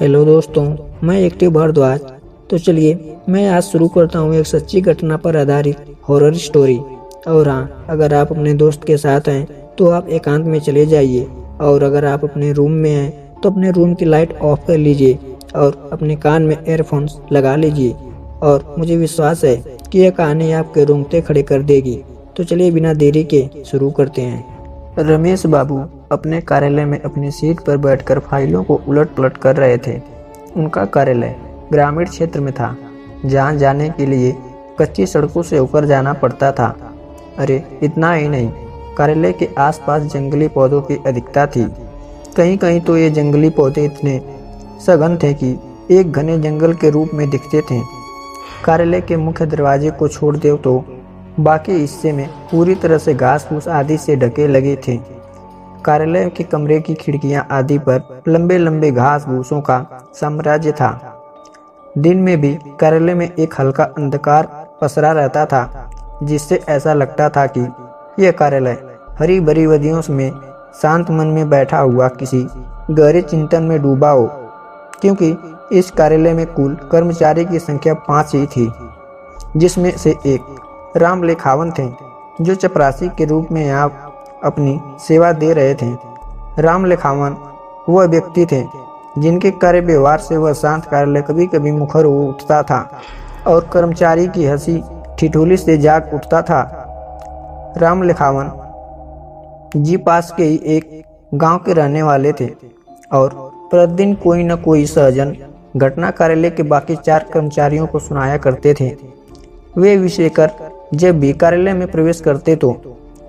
Hello दोस्तों, मैं active Bhardwaj. तो चलिए मैं आज शुरू करता हूँ एक सच्ची घटना पर आधारित हॉरर स्टोरी। और हाँ, अगर आप अपने दोस्त के साथ हैं तो आप एकांत में चले जाइए, और अगर आप अपने रूम में हैं तो अपने रूम की लाइट ऑफ कर लीजिए और अपने कान में एयरफोन्स लगा लीजिए। और मुझे विश्वास है कि यह कहानी आपके रोंगटे खड़े कर देगी। तो चलिए बिना देरी के शुरू करते हैं। रमेश बाबू अपने कार्यालय में अपनी सीट पर बैठकर फाइलों को उलट पलट कर रहे थे। उनका कार्यालय ग्रामीण क्षेत्र में था, जहां जाने के लिए कच्ची सड़कों से होकर जाना पड़ता था। अरे इतना ही नहीं, कार्यालय के आसपास जंगली पौधों की अधिकता थी। कहीं कहीं तो ये जंगली पौधे इतने सघन थे कि एक घने जंगल के रूप में दिखते थे। कार्यालय के मुख्य दरवाजे को छोड़ दो तो बाकी हिस्से में पूरी तरह से घास फूस आदि से ढके लगे थे। कार्यालय के कमरे की खिड़कियां आदि पर लंबे लंबे घास भूसों का साम्राज्य था। दिन में भी कार्यालय में एक हल्का अंधकार पसरा रहता था, जिससे ऐसा लगता था कि यह कार्यालय हरी भरी वादियों में शांत मन में बैठा हुआ किसी गहरे चिंतन में डूबा हो। क्योंकि इस कार्यालय में कुल कर्मचारी की संख्या 5 ही थी, जिसमें से एक राम लेखावन थे, जो चपरासी के रूप में यहाँ अपनी सेवा दे रहे थे। राम लेखावन वह व्यक्ति थे जिनके कार्य व्यवहार से वह शांत कार्यालय कभी कभी मुखर हो उठता था और कर्मचारी की हंसी ठिठोली से जाग उठता था। राम लेखावन जी पास के ही एक गांव के रहने वाले थे और प्रतिदिन कोई न कोई सहजन घटना कार्यालय के बाकी 4 कर्मचारियों को सुनाया करते थे। वे विशेषकर जब भी कार्यालय में प्रवेश करते तो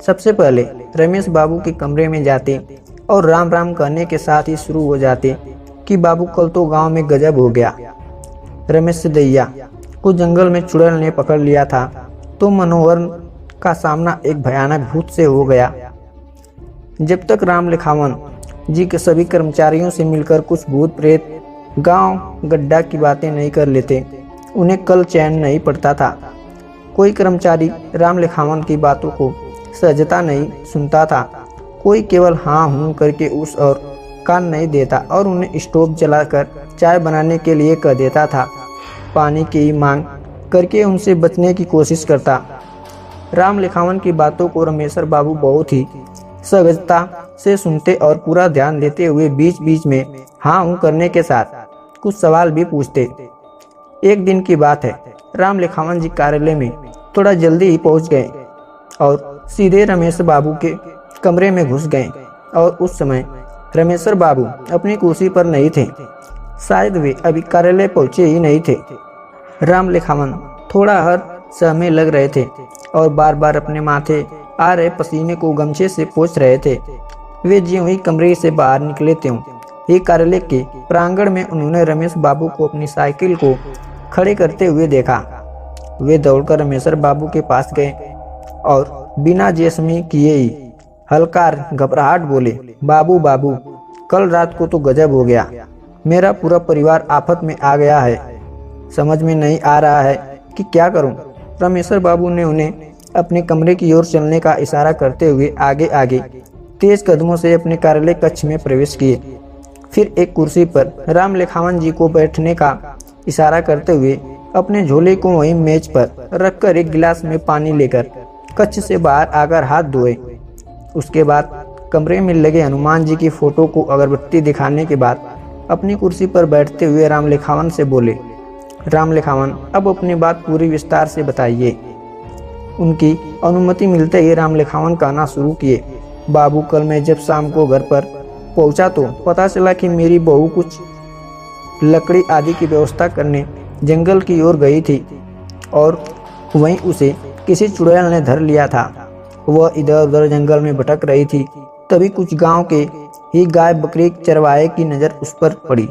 सबसे पहले रमेश बाबू के कमरे में जाते और राम राम कहने के साथ ही शुरू हो जाते कि बाबू कल तो गांव में गजब हो गया। रमेश से दैया को जंगल में चुड़ैल ने पकड़ लिया था, तो मनोहर का सामना एक भयानक भूत से हो गया। जब तक राम लेखावन जी के सभी कर्मचारियों से मिलकर कुछ भूत प्रेत गांव गड्ढा की बातें नहीं कर लेते, उन्हें कल चैन नहीं पड़ता था। कोई कर्मचारी राम लेखावन की बातों को सहजता नहीं सुनता था, कोई केवल हाँ हूँ करके उस और कान नहीं देता और उन्हें स्टोव जलाकर चाय बनाने के लिए कह देता था। पानी की मांग करके उनसे बचने की कोशिश करता। राम लेखावन की बातों को रमेश्वर बाबू बहुत ही सहजता से सुनते और पूरा ध्यान देते हुए बीच बीच में हाँ हूँ करने के साथ कुछ सवाल भी पूछते। एक दिन की बात है, राम लेखावन जी कार्यालय में थोड़ा जल्दी ही पहुंच गए और सीधे रमेश बाबू के कमरे में घुस गए। और उस समय रमेश्वर बाबू अपनी कुर्सी पर नहीं थे, शायद वे अभी कार्यालय पहुंचे ही नहीं थे। राम लेखावन थोड़ा हर सहमे लग रहे थे और बार बार अपने माथे आ रहे पसीने को गमछे से पोंछ रहे थे। वे ज्यों ही कमरे से बाहर निकले त्यों ही कार्यालय के प्रांगण में उन्होंने रमेश बाबू को अपनी साइकिल को खड़े करते हुए देखा। वे दौड़कर रमेश्वर बाबू के पास गए और बिना जेस्मी किए ही हल्का घबराहट बोले, बाबू बाबू कल रात को तो गजब हो गया। मेरा पूरा परिवार आफत में आ गया है, समझ में नहीं आ रहा है कि क्या करूं। रमेश्वर बाबू ने उन्हें अपने कमरे की ओर चलने का इशारा करते हुए आगे आगे तेज कदमों से अपने कार्यालय कक्ष में प्रवेश किए। फिर एक कुर्सी पर राम लेखावन जी को बैठने का इशारा करते हुए अपने झोले को वहीं मेज पर रखकर एक गिलास में पानी लेकर कक्ष से बाहर आकर हाथ धोए। उसके बाद कमरे में लगे हनुमान जी की फोटो को अगरबत्ती दिखाने के बाद अपनी कुर्सी पर बैठते हुए राम लेखावन से बोले, राम लेखावन अब अपनी बात पूरी विस्तार से बताइए। उनकी अनुमति मिलते ही राम लेखावन कहना शुरू किए, बाबू कल मैं जब शाम को घर पर पहुंचा तो पता चला कि मेरी बहू कुछ लकड़ी आदि की व्यवस्था करने जंगल की ओर गई थी और वहीं उसे किसी चुड़ैल ने धर लिया था। वह इधर उधर जंगल में भटक रही थी, तभी कुछ गांव के ही गाय बकरी चरवाहे की नज़र उस पर पड़ी।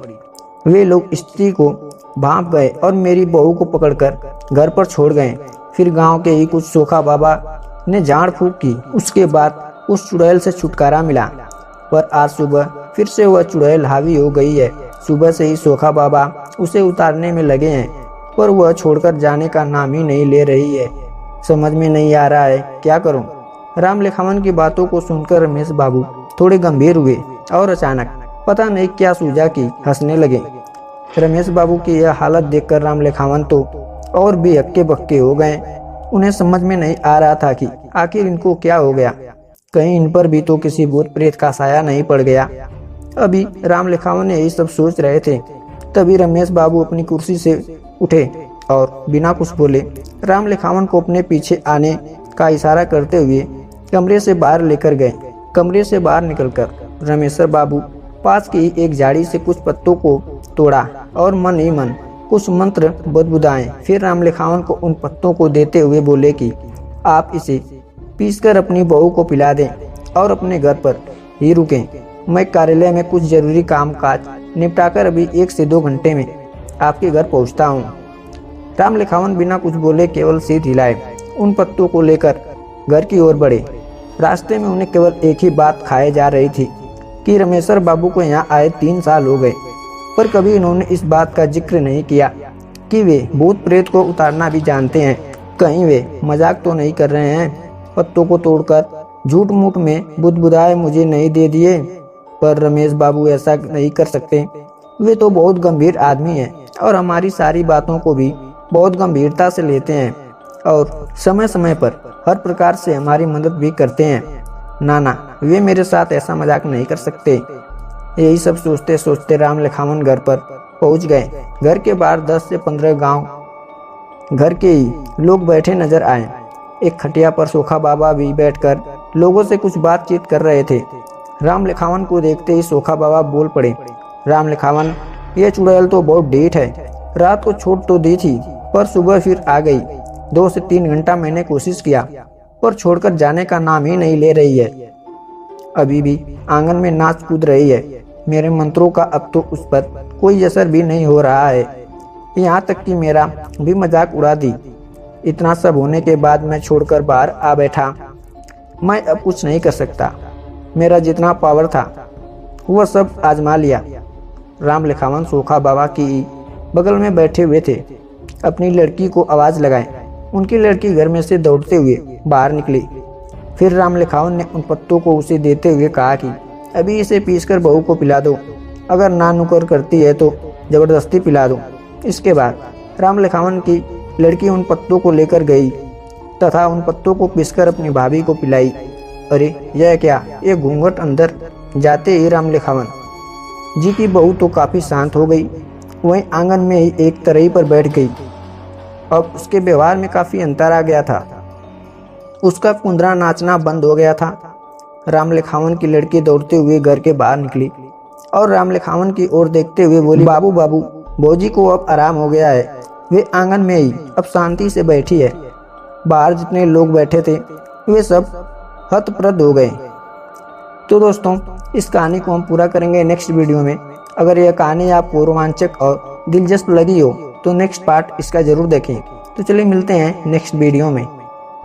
वे लोग स्थिति को भांप गए और मेरी बहू को पकड़कर घर पर छोड़ गए। फिर गांव के ही कुछ सोखा बाबा ने झाड़ फूंक की। उसके बाद उस चुड़ैल से छुटकारा मिला, पर आज सुबह फिर से वह चुड़ैल हावी हो गई है। सुबह से ही सोखा बाबा उसे उतारने में लगे हैं, पर वह छोड़कर जाने का नाम ही नहीं ले रही है। समझ में नहीं आ रहा है क्या करूं। राम लेखावन की बातों को सुनकर रमेश बाबू थोड़े गंभीर हुए और अचानक पता नहीं क्या सूझा कि हंसने लगे। रमेश बाबू की यह हालत देखकर राम लखावन तो और भी हक्के बक्के हो गए। उन्हें समझ में नहीं आ रहा था कि आखिर इनको क्या हो गया, कहीं इन पर भी तो किसी भूत प्रेत का साया नहीं पड़ गया। अभी राम लखावन यही सब सोच रहे थे, तभी रमेश बाबू अपनी कुर्सी से उठे और बिना कुछ बोले राम लखावन को अपने पीछे आने का इशारा करते हुए कमरे से बाहर लेकर गए। कमरे से बाहर निकलकर रमेश्वर बाबू पास की एक झाड़ी से कुछ पत्तों को तोड़ा और मन ही मन कुछ मंत्र बुदबुदाए। फिर राम लखावन को उन पत्तों को देते हुए बोले कि आप इसे पीसकर अपनी बहू को पिला दें और अपने घर पर ही रुकें। मैं कार्यालय में कुछ जरूरी काम काज निपटाकर अभी 1 से 2 घंटे में आपके घर पहुंचता हूं। राम लखावन बिना कुछ बोले केवल सिर हिलाए उन पत्तों को लेकर घर की ओर बढ़े। रास्ते में उन्हें केवल एक ही बात खाए जा रही थी कि रमेश्वर बाबू को यहाँ आए 3 साल हो गए, पर कभी इन्होंने इस बात का जिक्र नहीं किया कि वे भूत प्रेत को उतारना भी जानते हैं। कहीं वे मजाक तो नहीं कर रहे हैं। पत्तों को तोड़कर झूठ मूठ में बुदबुदाए मुझे नहीं दे दिए, पर रमेश बाबू ऐसा नहीं कर सकते। वे तो बहुत गंभीर आदमी हैं और हमारी सारी बातों को भी बहुत गंभीरता से लेते हैं और समय समय पर हर प्रकार से हमारी मदद भी करते हैं। ना, वे मेरे साथ ऐसा मजाक नहीं कर सकते। यही सब सोचते सोचते राम लखावन घर पर पहुंच गए। घर के बाहर 10 से 15 गांव घर के ही लोग बैठे नजर आए। एक खटिया पर सोखा बाबा भी बैठकर लोगों से कुछ बातचीत कर रहे थे। राम लखावन को देखते ही सोखा बाबा बोल पड़े, राम लखावन, ये चुड़ैल तो बहुत ढीठ है। रात को छोड़ तो दी थी पर सुबह फिर आ गई। 2 से 3 घंटा मैंने कोशिश किया पर छोड़कर जाने का नाम ही नहीं ले रही है। अभी भी आंगन में नाच कूद रही है। मेरे मंत्रों का अब तो उस पर कोई असर भी नहीं हो रहा है। यहाँ तक कि मेरा भी मजाक उड़ा दी। इतना सब होने के बाद मैं छोड़कर बाहर आ बैठा। मैं अब कुछ नहीं कर सकता। मेरा जितना पावर था वह सब आजमा लिया। राम लखावन सोखा बाबा की बगल में बैठे हुए थे। अपनी लड़की को आवाज लगाए। उनकी लड़की घर में से दौड़ते हुए बाहर निकली। फिर राम लखावन ने उन पत्तों को उसे देते हुए कहा कि अभी इसे पीसकर बहू को पिला दो, अगर ना नुकर करती है तो जबरदस्ती पिला दो। इसके बाद राम लखावन की लड़की उन पत्तों को लेकर गई तथा उन पत्तों को पीसकर अपनी भाभी को पिलाई। अरे यह क्या, ये घूंघट अंदर जाते ही राम लखावन जी की बहू तो काफी शांत हो गई। वहीं आंगन में ही एक तराई पर बैठ गई। अब उसके व्यवहार में काफी अंतर आ गया था। उसका कुंदरा नाचना बंद हो गया था। राम लखावन की लड़की दौड़ते हुए घर के बाहर निकली और राम लखावन की ओर देखते हुए बोली, बाबू बाबू, भौजी को अब आराम हो गया है। वे आंगन में ही अब शांति से बैठी है। बाहर जितने लोग बैठे थे वे सब हतप्रद हो गए। तो दोस्तों, इस कहानी को हम पूरा करेंगे नेक्स्ट वीडियो में। अगर यह कहानी आपको रोमांचक और दिलचस्प लगी हो तो नेक्स्ट पार्ट इसका जरूर देखें। तो चलिए मिलते हैं नेक्स्ट वीडियो में।